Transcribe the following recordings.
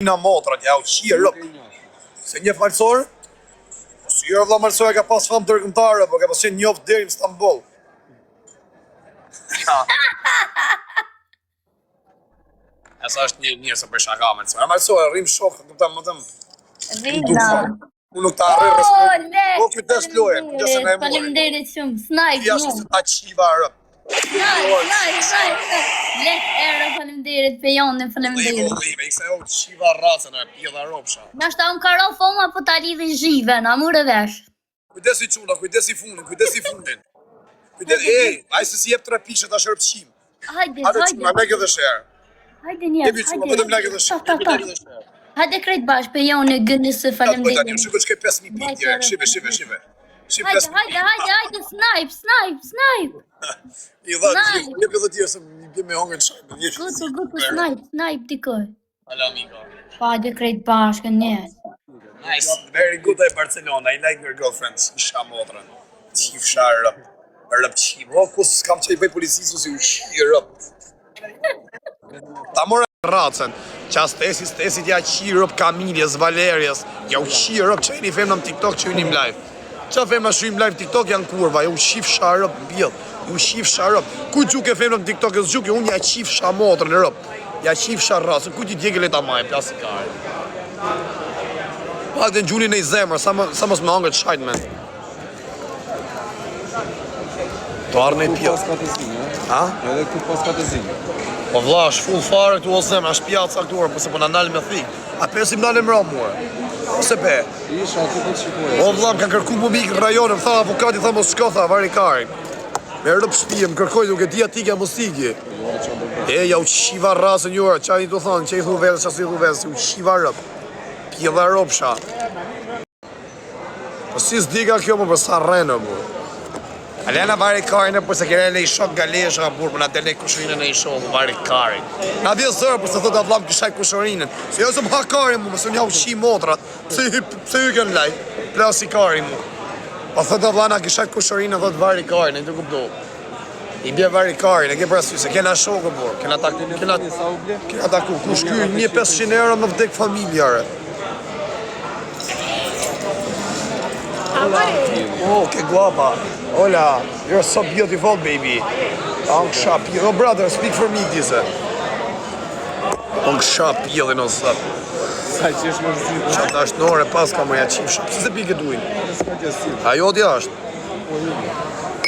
Na motrat, ja u qia rëp. Se një falsor, si jo vëlla Marsoja ka pas famë dërgëmtare, po ka pas qenë njoft deri në Stamboll. Asa është një njërë se për shaka me nësë. Marsoja, rrim shokë, këpëta më tëmë. Rina. Unë nuk ta arri respekt. Po kujtes loje, kujtes e ne mori. Faleminderit shumë, snipe. Kja është se ta qiva rëp. Snipe. Let erë, faleminderit, pejonin, faleminderit. Live, ikse jo qiva racën e pjela ropsha. Nashta unë karo foma po ta lidhin zhive, na mure vesh. Kujdesi quna, kujdesi fundin. Aj se si jep 3 pishe ta shërpqim. Hajde. Ma me këtë shërë. Hajde njerë, Debi quna, pëtëm me këtë shërë. Hajde krejt bash, pejoni, gënisë, faleminderit. Një shiko që ke 5.000 pitje, shive. Hajde, snipe. I dha, një këtë tjerë se një bje me hongën shajnë. Gutu, snipe dikoj. Hala, amigo. Hajde krejt bashkë, njerë. Nice, very good ay Barcelona, I like your girlfriends. Isha motrën. Qif sha rëp qif. O, kus kam që i bëj policisë si u qi rëp. Ta more racën, qas tesit ja qi rëp Kamiljes, Valerjes, ja u qi rëp që e një femna në TikTok që unim live. Qa femna shuim live TikTok janë kurva, ja u qif sha rëp bjell, ju qif sha rëp. Ku gjuke femna në TikTok e zgjuke, unë ja qif sha motrën rëp. Ja qif sha racën, ku ti djegele ta maj, plasikare. Pa të në gjuni në i zemër, sa mos me angët shajt, men. Të arë në i pjellë. Ha? Edhe këtu pas ka të zinë. Po vla, është full fare këtu o zemër, është pjatë saktuar, përse po në nalë me thikë. A pesim nalë më ramë muë. Ose pe. Isha, të këtë shikoj. O vla, më kanë kërku më mikë në rajonë, më tha avokati, tha mos shko, tha vari karin. Me rëpë shpije, më kërkoj duke tia tikja mos tiki. Ja u qiva rasën juar, qa i të thonë, që i thu vedhë, që i thu vedhë, u qiva rëpë. Pjela ropsha. Po si s'diga kjo më për sa rrenë, bu. Alena vari karin e për se kere i shok galesha, burë, për na del e kushurinën e i shok, vari karin. Na vje sërë për se thot avlam këshaj kushurinën. Se jo se më ha karin mu, më se një uqi motrat. Pse ju kënë laj, plasi karin mu. Po thot avlana këshaj kushurinën, thot vari karin, e të kupto. I bje vari karin, e ke prasy, se kena shokë, burë. Kena taku, kush kuj 1.500 euro më vdek familjare. Oh, che guapa. Hola, you're so beautiful, baby. Ong shop, oh brother, speak for me, dise. Ong shop, jellin o sëp. Sa që është më rëzit. Qa të ashtë nore, pas ka më ja qim shop. Se pike duin? Ajo t'ja është.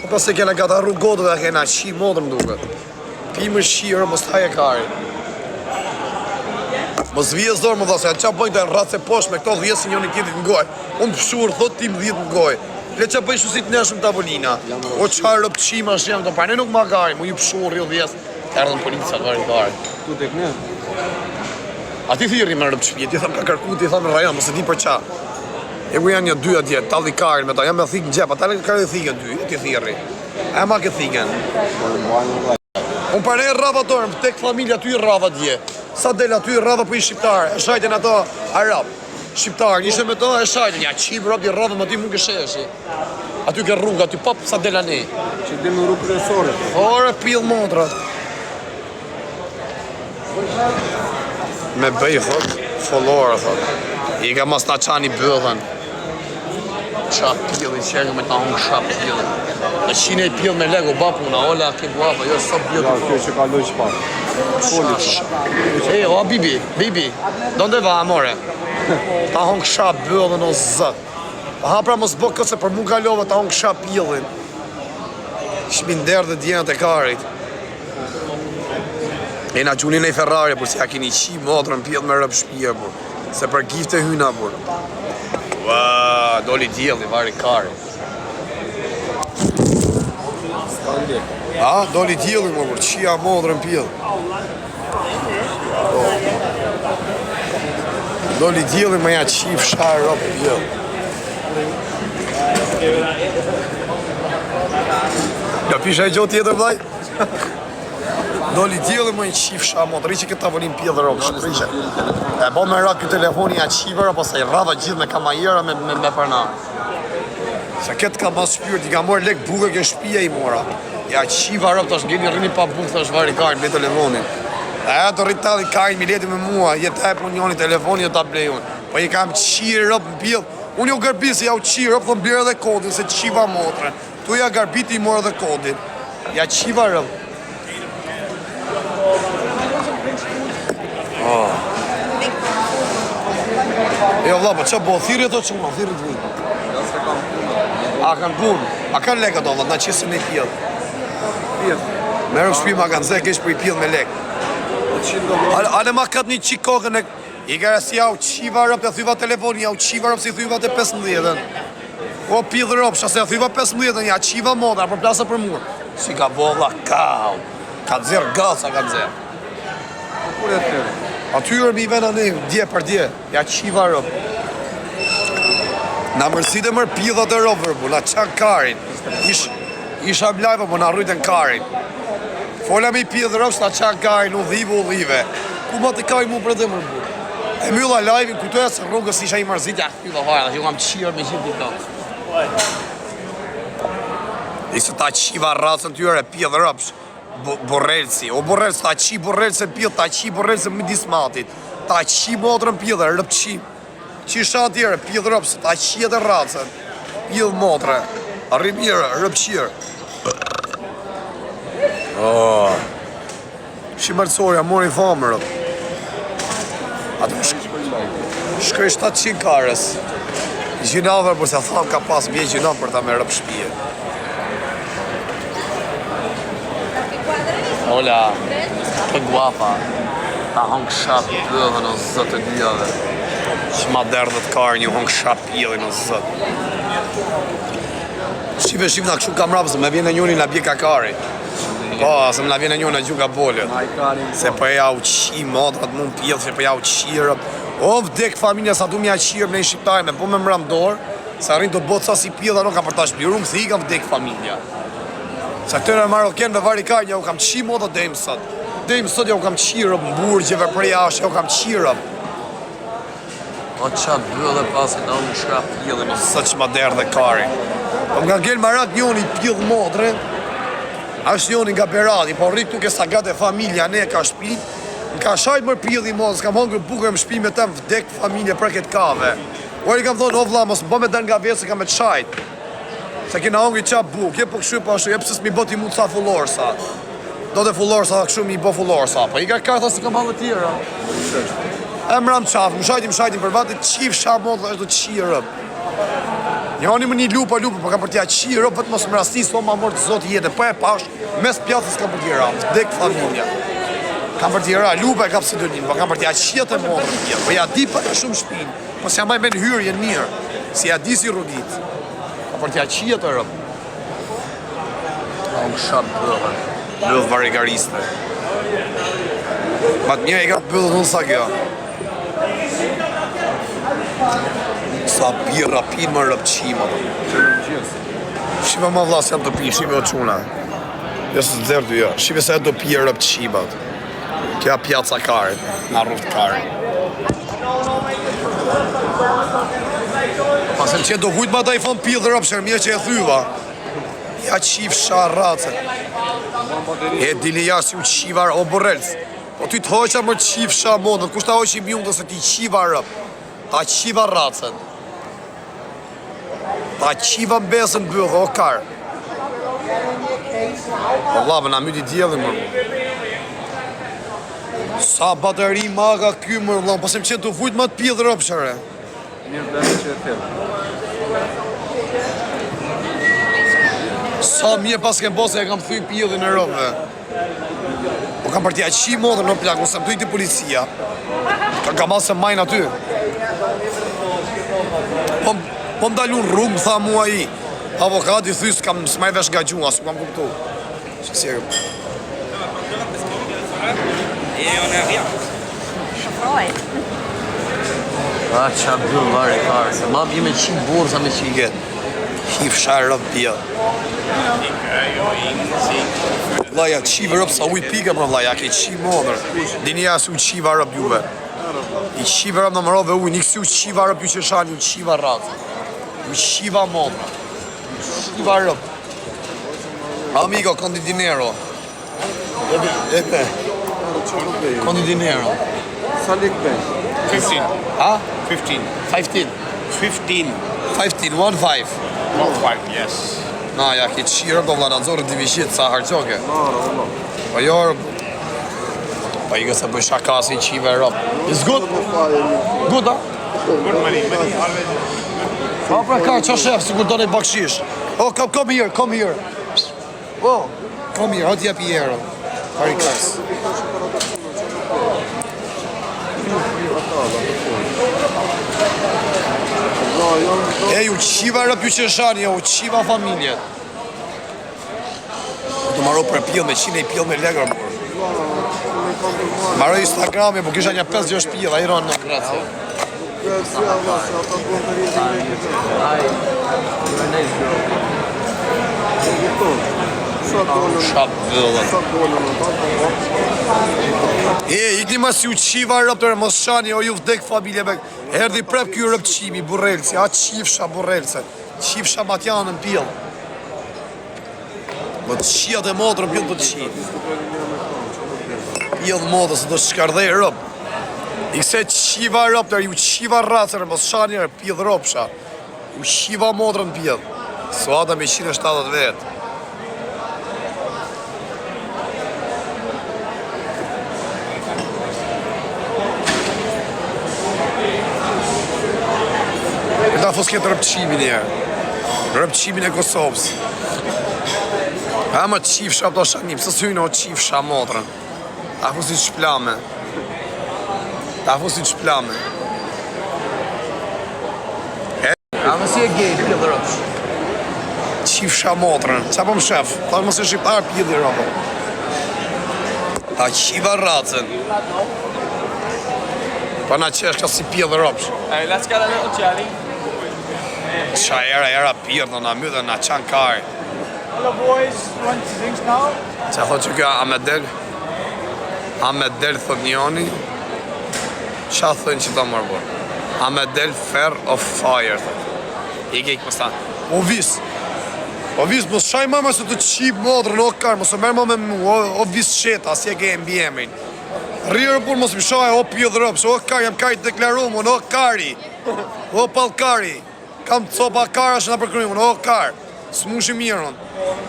Po pas se kena gata rrugotë dhe kena qi modrë më duke. Pimë shirë, mos t'haje kari. Mos vjes dorë më dhasë, qa bëjnë të e në ratë se poshë me këto dhjesë njën i tjetit në gojë. Unë pëshurë, thot tim 10 në gojë. Le qa bëjnë shusit neshëm tavolina. O qa rëpë qima është jam të parë, ne nuk ma gari, mu ju pëshurë, rrë dhjesë. Erdhën policia të vari gari. Tu tek ne? A ti thiri me rëpë qpje, ti thëmë ka kërku, ti thëmë në rajon, mëse di për qa. E ku janë një 2 atje, talli karin me ta, jam me thikë në gjepa, talli karin thikën 2, ti thiri. E ma ke thikën. Unë parë e rrava dorë, më tek familja ty rrava dje. Sa del aty rrava për i shqiptarë, e shajten ato arab. Shqiptarë, njëshe me to, e shajten, ja qibë rrab, di rrava më ty mund kësheshi. Aty ke rrugë, aty pop, sa del ane. Që del në rrugë kryesore. Ore, pil motrat. Me bëj, thot, follore, thot. I ka mas ta qani bëdhen. Qa pili, qërë me ta unë qa pili. E qine i pil me lego, bapuna, ola, ke guapa, jo, so Ja, kjo që ka loj qëpar. O, bibi, donde va, amore? Ta hong qa bëllën o zët. Pa ha pra mos bëk këse për mu kalove ta hong qa pillin. Shminder dhe djenët e karit. E na gjunin e Ferrari, për si ja kini qi motrën pillë me rëpë shpije, për. Se për gifte hyna, për. Ua, doli djeli, vari karit. A, doli djeli, më për, qia motrën pillë. Doli djeli me ja qif sharë rëpë pillë. Ja pisha e gjotë tjetër, vlaj? Doli djeli me i qif sharë motrë, i që këtë tavonin pillë dhe rëpë, shprishe. E bo me rakë këtë telefoni ja qifër, apo se i rrava gjithë me kamajera me përna. Se këtë ka mas shpyrë, ti ka morë lek buke kjo shpia i mora. Ja qiva rëpë, të është gjeni rrini pa bukë, të është vari karin me telefonin. E të rritalli kajnë mileti me mua, jetë e për njoni telefoni e ta blej unë. Po i kam qirë rëpë në pjellë. Unë jo garbisi, ja u qirë rëpë, thëmë bjerë edhe kodin, se qiva motre. Tu ja garbiti i morë edhe kodin. Ja qiva rëpë. Jo vla, po që bo, thiri të që ma, thiri të vinë. A kanë punë, a kanë leka do vla, na qësë në i pjellë. Merë u shpima kanë zek, ish për i pjellë me lekë. Ale ma këtë një qikë kokën e... I kërë si ja u qiva rëpë, ja thyva telefoni, ja u qiva rëpë si thyva të 15. O pjellë rëpë, shase ja thyva 15, ja qiva modra, për plasa për murë. Si ka bolla, kau. Ka të zirë gaca, ka të zirë. Kur e të tërë? Atyre mi vena ne, dje për dje, ja qiva rëpë. Na mërësit e mërë pjellët e rëpë, na qanë karin. Isha blajva, po na rrujtën karin. Fola me i pjellë rëpë, na qanë karin, u dhive. Ku ma të kaj mu për dhe mërë burë. E mylla live-in, kujtoja se rrugës isha i mërzitja, hylla vajra, që ju kam qirë me gjithë të të. Isë ta qiva racën tyre, pjellë rëpsh, borrelësi. O borrelës, ta qi borrelës e pjellë, ta qi borrelës e midis matit. Ta qi motrën pjellë, rëpqi. Qisha tjere, pjellë rëpsh, ta qi edhe racën. Pjellë motre, arrimire, rëpqirë. Shimërësorja, mori famë rëpë. Ato shkrej 700 karës. Gjinavër, përse thamë ka pas bje gjinavër për ta me rëpë shpije. Ola, të guapa. Ta hongë shapë pëllë në zëtë të njëve. Që ma derdhët karë një hongë shapë pëllë në zëtë. Shqive na këshu kam rapësë, me vjene njëni nga bje kakari. Po, se më na vjene njënë në gjuka bollët. Se për ja u qi modrat mund pjellë, se për ja u qirë. O, vdek familja sa du mja qirë me i shqiptajme, po me mram dorë, se arrin të botë sa si pjellë, nuk kam për ta shpiru, më thika vdek familja. Se këtëre Marokkenëve varikarja, u kam qi modrat dhe imësët. Dhe imësët ja u kam qirë, më burgjeve për jashtë, ja u kam qirë. O, qa bëllë pas e na unë shka pjellë, më së që ma derë dhe kari. Po nga gjelë marat njoni pjellë modre, ashtë njoni nga Beradi, po rrik tuk e sa gate familja, ne ka shpi, në ka shajt mërë pjellë i modë, s'kam hongër bukër më shpi me tem vdek familje për këtë kave. O i kam thonë, o vla, mos më bë me den nga vjetë se kam me të shajt. Se kina hongër i qa bukë, je po këshu po ashtu, je pësës mi bot i mund sa fullorsa. Do të fullorsa, këshu mi bo fullorsa, po i ka karta se kam halë tjera. E më ram qafë, më shajtim për vatit, qif sha modë, është do të qirë. Njoni më një lupa, po kam për t'ja qirë, vetë mos më rastis, so ma mërë të zotë jetë, po e pash, mes pjatës kam për t'jera, vdek familja. Kam për t'jera, lupa e ka psedonim, po kam për t'ja qjetë e modë tjera, po ja di për e shumë shpinë, po si ja maj me në hyrë jenë mirë, si ja di si rrugit. Kam për t'ja qjetë e rëpë. A unë shabë bëllë varigariste. Matë mjë e ka bëllë në sa kjo. Sa birra pinë më rëpqima. Shqipe ma vlas janë të pinë, shqipe o quna. Jesë të dherdu jo. Shqipe se janë të pinë rëpqimat. Kja pjaca karit, nga rruft karit. Pasem që do vujt ma da i thonë pillë rëpsher, mje që e thyva. Ja qif sharracet. E dili ja si u qivar o borrelës. Po ty të hoqa më qif shamodën, kush ta hoqi mjungë dhe se ti qiva rëp. Ta qiva racet. Ta qiva mbesën bëllë, o karë. Allah, më na myti djeli, mërë. Sa bateri maga ky, mërë, Allah, pasem qenë të vujt ma të pjellë rëpshëre. Mirë bleni që e tërë. Sa mje pas kem bose e kam thuj pjellin e rëpëve. Po kam për t'ja qi modër në plak, nëse më tujti policia. Ka malë se majnë aty. Po më dalun rrugë, më tha mua i avokati, thuj s'maj vesh nga gjua, s'kam kuptu. Që si e këpë. A, qa bëllë vari karë, se ma bje me qi borë sa me qi getë. Qif sharë rëpë pjellë. Vla, ja qive rëpë sa ujtë pike, pra vla, ja ke qi modër. Dini ja si u qiva rëpë juve. I qiva rëpë në më rove ujë, nikë si u qiva rëpë ju që shani, u qiva ratë. U qiva modra. U qiva rëpë. Amigo, kondi dinero. Epe. çfarë bëj? Kondi dinero. Sa lek bëj? 15. Ha? 15. 15. 15. 15, 1-5. 1-5, yes. Na, ja ki qirë, do vla nëzorë të vishit, sa harqoke. Mara, valla. Po jo, po i gëse bëj shaka si qive e rop. It's good? Good, ha? Good money, money. Always. Pa pra ka qa shef, si kur do një bakshish. Oh, come here, come here. Oh, come here, hot jepi jero. Pari klas. E, ju qiva rëp ju qeshani, ju qiva familje. Do marro për pjell me qine i pjell me legra, por. Marro Instagrami, po kisha një 5-6 pjell, a i ronë në gratë. Shap vëllë. E, ikni mas ju qiva rëp të mos shani, o ju vdek familje me. Erdi prep kjo rëp qimi, burrelci, a qifsha burrelce. Qifsha matjanën pjell. Më të qia të modrën pjell të qi. Pjell modrë se do shkardhej rëp. I se qiva rëp të ju qiva racër, mos shani rëp pjell rëpsha. Ju qiva modrën pjell. Suada me 170 vetë. Da fos këtë rëpqimin e rëpqimin e Kosovës. A më qifsha pëto shanim, së syjnë o qifsha motrën. Ta fosin shplame. Ta fosin shplame. A më si e gej, pjellë dhe rëpsh. Qifsha motrën, qa po më shef, ta më se shqiptar pjellë dhe rëpë. Ta qiva racën. Pa na qeshka si pjellë dhe rëpsh. Hey, let's get a little jelly. Qa era pjellë në na mytë dhe na qanë kari. Hello boys, want drinks now? Qa thot që kjo Amedel thot njoni. Qa thot që ta mërë bërë? Amedel Fair of Fire thot. I kejk më stanë. O vis, mos shaj mama se të qip modrën, o karë, mos o merë ma me mu, o vis qeta, si e ke mbi emrin. Rirë pur mos më shaj, o pjellë rëpës, o karë, jam kajt deklarumun, o kari, o palkari. Kam copa karash në përkrymun, o karë, s'mushi mirën.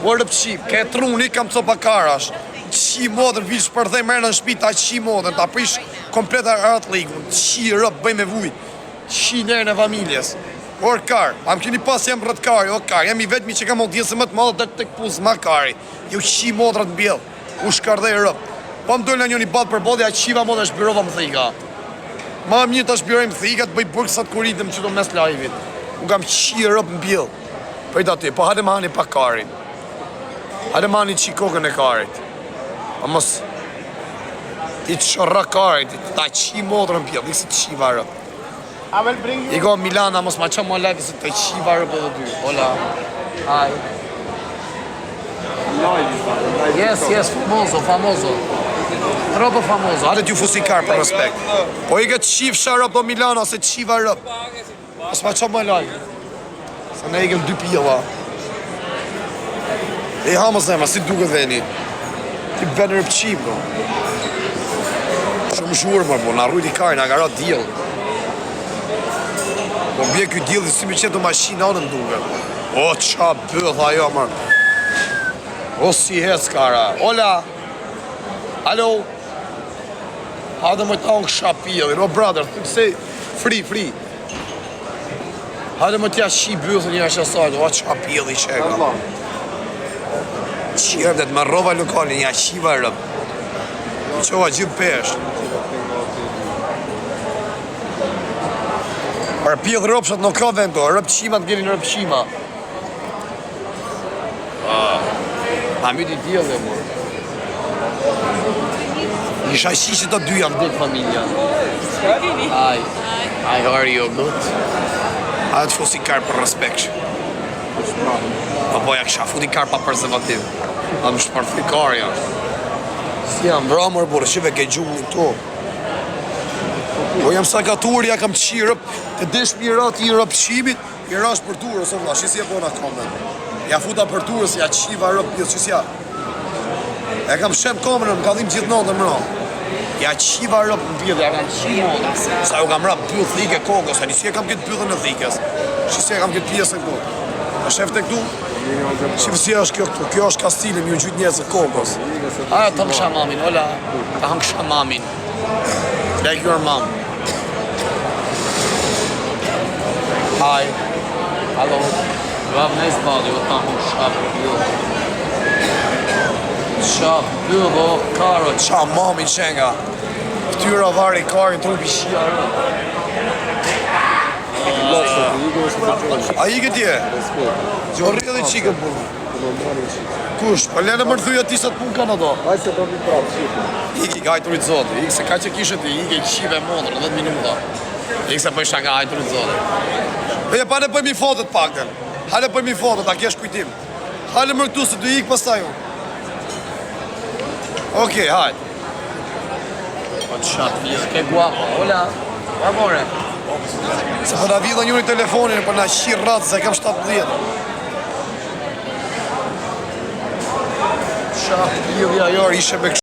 O rëp qip, ke truni, kam copa karash. Qi modrën, vish përdhej mërë në shpi, ta qi modrën, ta prish kompleta art ligun. Qi rëp, bëj me vujt. Qi nërën e familjes. O karë, am kini pas jem rët kari, o karë, jam i vetëmi që kam audiencë më të madhe dhe të këpuz, ma kari. Ju qi modrën bjellë, u shkardhej rëp. Pa më dojnë në njën i batë për bodhe, a qiva modrën shbirova më thika. Ma më një të shbirojmë thika, të bëj burksat kuritëm që do mes live-it. U kam qi rëp në bjellë. Për të aty, po hade ma hani pa karin. Hade ma hani qi kokën e karit. Pa mos... Ti të shorra karit, ti ta qi modrën në bjellë, diksi të qi varë. I will bring you. I go Milana, mos ma qa mo live, se të qi varë për dhe dy. Hola. Hi. Yes, famoso. Troppo famoso. Hade t'ju fusi karë për respekt. Po i këtë qif sharë për Milana, se qi varë. Mos ma qa mo live. Se ne i kem 2 pjella. E ha mos nema, si duke dheni. Ti benë rëp qim, no. Shumë shurë më, po, na rrujti karë, na gara djellë. Po bje kjo djellë, si me qenë të mashinë anën duke. O, qa bëth ajo, mërë. O, si hec, kara. Hola. Alo. Hadë më ta unë kësha pjellin. O, brother, say, free. Hajde më t'ja shi bëthë një ashtë asajtë, o qa pjellë i qeka. Qirëm dhe t'me rova lokali, një shiva rëmë. I qova gjithë peshë. Për pjellë rëpshat nuk ka vendo, rëpqima t'gjerin rëpqima. A mjë t'i djellë e mu. Isha shi që të dy janë dhe familja. Hi, how are you? Good? A të fusi karë për respekt. Po boja kësha futi karë pa prezervativ. A më shparthy karë janë. Si jam vramër burë, shive ke gjullin tu. Po jam sakatur, ja kam qirëp, të desh mirat i rëpqimit, i rash për turës, o vla, shisi e bona komen. Ja futa për turës, ja qiva rëp pjës, qësja. E kam shem komen, më ka dhim gjithë natën më ranë. Ja qiva rëp në bjëdhe, ja kam qiva. Sa ju kam rëp byllë thike kokës, a si e kam këtë byllën e thikës. Si e kam këtë pjesën këtu. A shef të këtu? Shif si është kjo këtu, kjo është kastile, mi u gjyt njerëzë kokës. Aja të më shamamin, ola, ta hëngë shamamin. Like your mom. Hi. Hello. You have nice body, you ta hëngë shap byllo, karo, qa mamin qenga. Këtyra vari karin, trupi shia rë. A i këtë je? Gjorri edhe qikën punë. Kush? Pa lene më rëthuja ti sa të punë kanë ato. Hajde se do vi prapë, shqipu. Iki, hajturit zote. Iki se ka që kishe ti, iki qive mondrë, 10 minuta. Iki se pëjshka nga hajturit zote. Eja, pa ne pëjmë i fotet pakten. Hale pëjmë i fotet, a kesh kujtim. Hale më këtu se du ikë pas taju. Okej, hajt. Po të shatë vizë, ke guapa. Hola. Amore. Se për na vidha njëri telefonin, për na qirë ratë, se kam 17. Shatë vizë, ja, ishe me kështë.